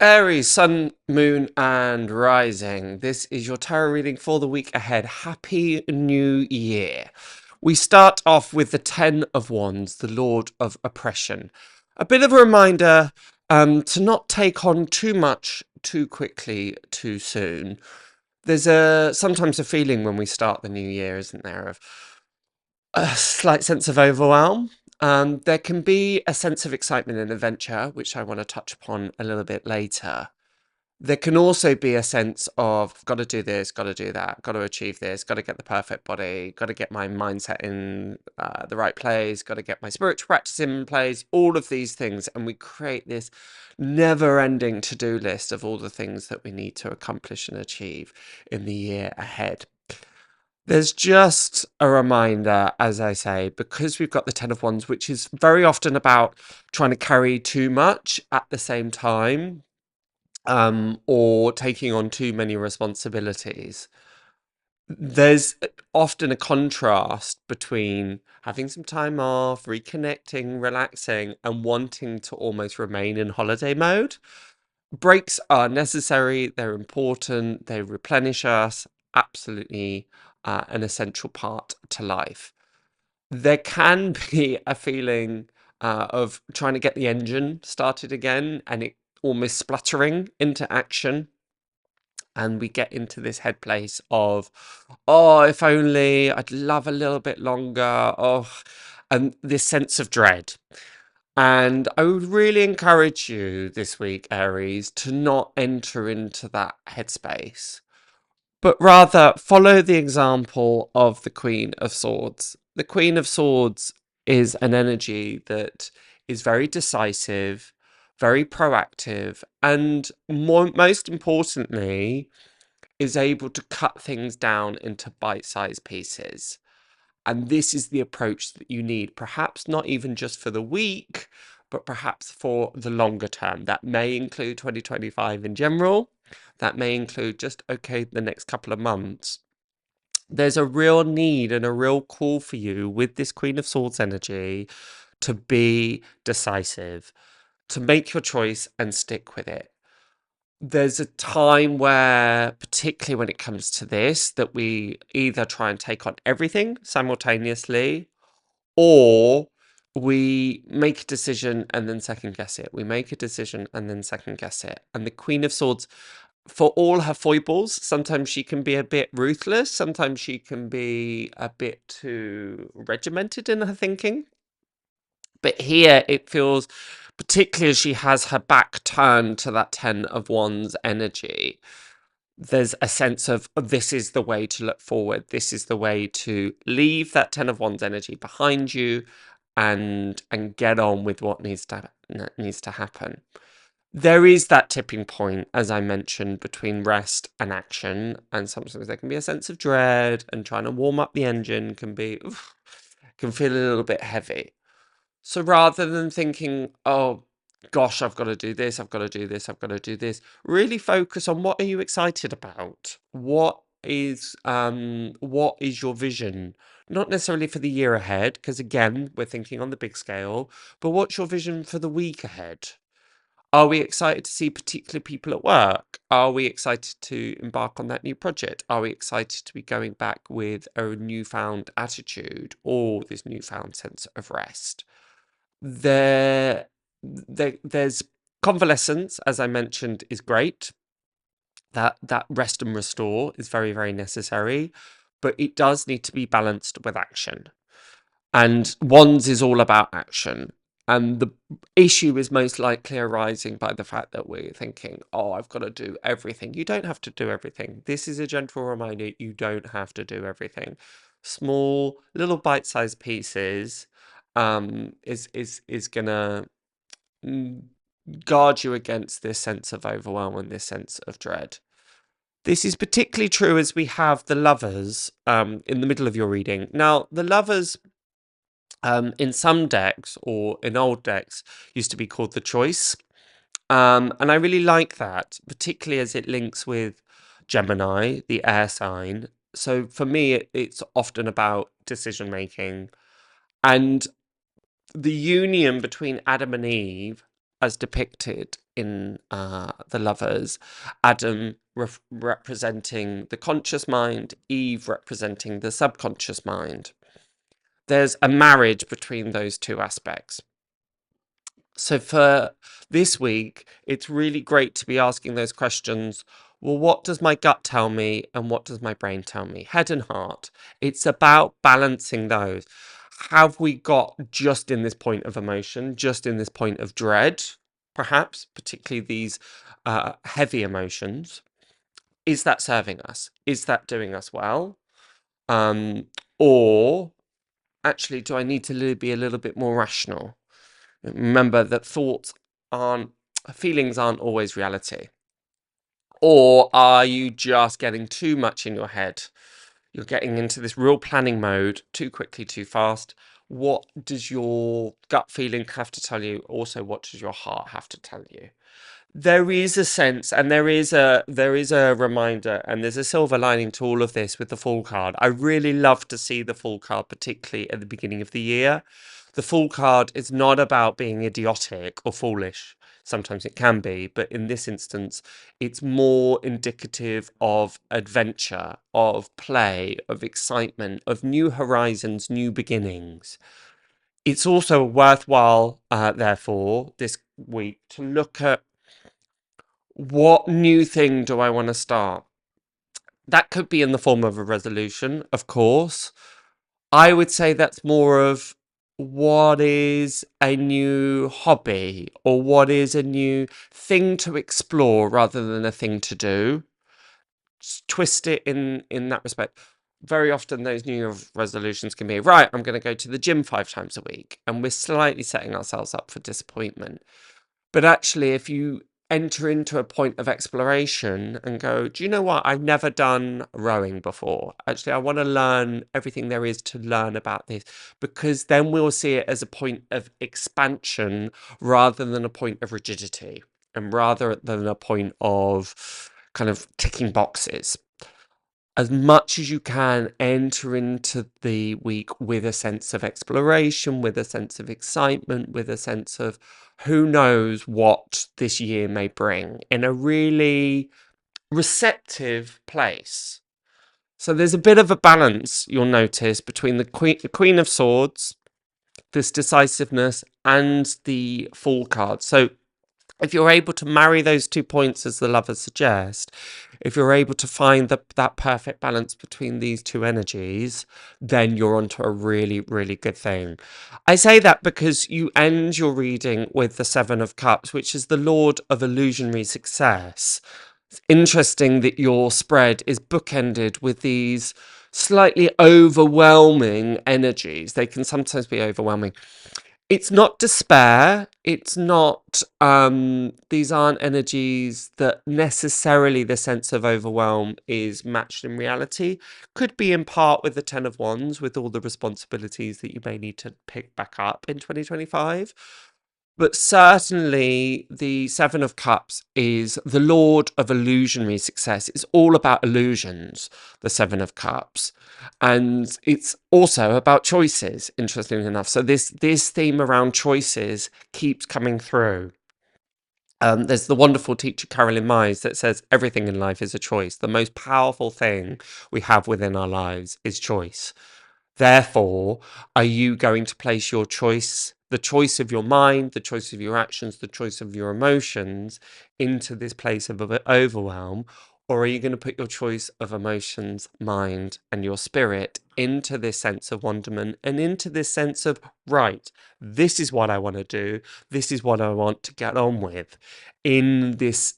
Aries, Sun, Moon, and Rising. This is your tarot reading for the week ahead. Happy New Year. We start off with the Ten of Wands, the Lord of Oppression. A bit of a reminder to not take on too much too quickly, too soon. There's sometimes a feeling when we start the new year, isn't there, of a slight sense of overwhelm. There can be a sense of excitement and adventure, which I want to touch upon a little bit later. There can also be a sense of, got to do this, got to do that, got to achieve this, got to get the perfect body, got to get my mindset in the right place, got to get my spiritual practice in place, all of these things. And we create this never-ending to-do list of all the things that we need to accomplish and achieve in the year ahead. There's just a reminder, as I say, because we've got the Ten of Wands, which is very often about trying to carry too much at the same time, or taking on too many responsibilities. There's often a contrast between having some time off, reconnecting, relaxing, and wanting to almost remain in holiday mode. Breaks are necessary, they're important, they replenish us, absolutely an essential part to life. There can be a feeling of trying to get the engine started again and it almost spluttering into action. And we get into this head place of, oh, if only, I'd love a little bit longer, oh, and this sense of dread. And I would really encourage you this week, Aries, to not enter into that headspace, but rather follow the example of the Queen of Swords. The Queen of Swords is an energy that is very decisive, very proactive, and most importantly, is able to cut things down into bite-sized pieces. And this is the approach that you need, perhaps not even just for the week, but perhaps for the longer term. That may include 2025 in general. That may include just, okay, the next couple of months. There's a real need and a real call for you with this Queen of Swords energy to be decisive, to make your choice and stick with it. There's a time where, particularly when it comes to this, that we either try and take on everything simultaneously, or we make a decision and then second guess it. We make a decision and then second guess it. And the Queen of Swords, for all her foibles, sometimes she can be a bit ruthless. Sometimes she can be a bit too regimented in her thinking. But here it feels, particularly as she has her back turned to that Ten of Wands energy, there's a sense of, oh, this is the way to look forward. This is the way to leave that Ten of Wands energy behind you and get on with what needs to happen. There is that tipping point, as I mentioned, between rest and action, and sometimes there can be a sense of dread, and trying to warm up the engine can feel a little bit heavy. So rather than thinking, oh gosh, I've got to do this, I've got to do this, I've got to do this, really focus on what are you excited about? What is your vision? Not necessarily for the year ahead, because again, we're thinking on the big scale, but what's your vision for the week ahead? Are we excited to see particular people at work? Are we excited to embark on that new project? Are we excited to be going back with a newfound attitude or this newfound sense of rest? There's convalescence, as I mentioned, is great. That rest and restore is very, very necessary, but it does need to be balanced with action. And Wands is all about action. And the issue is most likely arising by the fact that we're thinking, oh, I've got to do everything. You don't have to do everything. This is a gentle reminder, you don't have to do everything. Small, little bite-sized pieces is gonna guard you against this sense of overwhelm and this sense of dread. This is particularly true as we have the Lovers in the middle of your reading. Now, the Lovers in some decks or in old decks used to be called the Choice. And I really like that, particularly as it links with Gemini, the air sign. So for me, it's often about decision making. And the union between Adam and Eve, as depicted in the Lovers. Adam representing the conscious mind, Eve representing the subconscious mind. There's a marriage between those two aspects. So for this week, it's really great to be asking those questions. Well, what does my gut tell me and what does my brain tell me? Head and heart. It's about balancing those. Have we got just in this point of emotion, just in this point of dread, perhaps, particularly these heavy emotions? Is that serving us? Is that doing us well? Or actually, do I need to be a little bit more rational? Remember that feelings aren't always reality. Or are you just getting too much in your head? You're getting into this real planning mode too quickly, too fast. What does your gut feeling have to tell you? Also, what does your heart have to tell you? There is a sense, and there is a reminder, and there's a silver lining to all of this with the Fool card. I really love to see the Fool card, particularly at the beginning of the year. The Fool card is not about being idiotic or foolish. Sometimes it can be, but in this instance, it's more indicative of adventure, of play, of excitement, of new horizons, new beginnings. It's also worthwhile, therefore, this week to look at what new thing do I want to start? That could be in the form of a resolution, of course. I would say that's more of what is a new hobby or what is a new thing to explore rather than a thing to do. Just twist it in that respect. Very often those new year resolutions can be, right, I'm going to go to the gym 5 times a week, and we're slightly setting ourselves up for disappointment. But actually, if you enter into a point of exploration and go, do you know what? I've never done rowing before. Actually, I want to learn everything there is to learn about this, because then we'll see it as a point of expansion rather than a point of rigidity, and rather than a point of kind of ticking boxes. As much as you can, enter into the week with a sense of exploration, with a sense of excitement, with a sense of who knows what this year may bring, in a really receptive place. So there's a bit of a balance, you'll notice, between the Queen of Swords, this decisiveness, and the Fool card. So if you're able to marry those 2 points, as the Lovers suggest, if you're able to find that perfect balance between these 2 energies, then you're onto a really, really good thing. I say that because you end your reading with the 7 of Cups, which is the Lord of illusionary success. It's interesting that your spread is bookended with these slightly overwhelming energies. They can sometimes be overwhelming. It's not despair. It's not, these aren't energies that necessarily the sense of overwhelm is matched in reality. Could be in part with the 10 of Wands, with all the responsibilities that you may need to pick back up in 2025. But certainly the 7 of Cups is the Lord of illusionary success. It's all about illusions, the 7 of Cups. And it's also about choices, interestingly enough. So this theme around choices keeps coming through. There's the wonderful teacher Carolyn Myers that says everything in life is a choice. The most powerful thing we have within our lives is choice. Therefore, are you going to place your choice, the choice of your mind, the choice of your actions, the choice of your emotions into this place of overwhelm? Or are you going to put your choice of emotions, mind, and your spirit into this sense of wonderment and into this sense of, right, this is what I want to do. This is what I want to get on with in this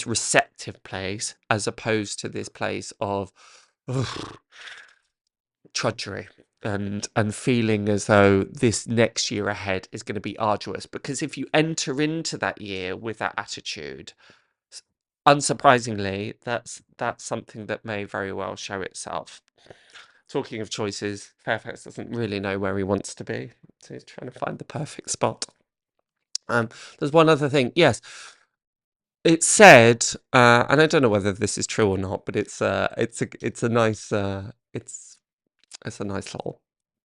receptive place, as opposed to this place of trudgery and feeling as though this next year ahead is going to be arduous. Because if you enter into that year with that attitude, unsurprisingly, that's something that may very well show itself. Talking of choices, Fairfax doesn't really know where he wants to be, so he's trying to find the perfect spot. There's one other thing. Yes, it said, and I don't know whether this is true or not, but it's a nice it's a nice little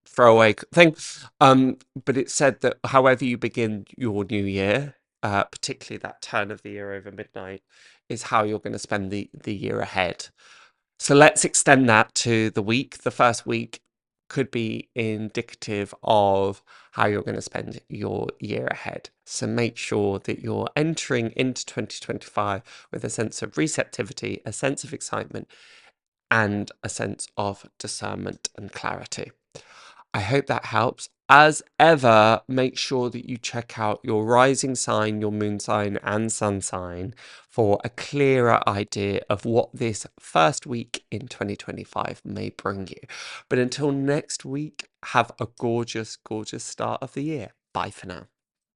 throwaway thing. But it said that however you begin your new year, particularly that turn of the year over midnight, is how you're going to spend the year ahead. So let's extend that to the week. The first week could be indicative of how you're going to spend your year ahead. So make sure that you're entering into 2025 with a sense of receptivity, a sense of excitement, and a sense of discernment and clarity. I hope that helps. As ever, make sure that you check out your rising sign, your moon sign, and sun sign for a clearer idea of what this first week in 2025 may bring you. But until next week, have a gorgeous, gorgeous start of the year. Bye for now.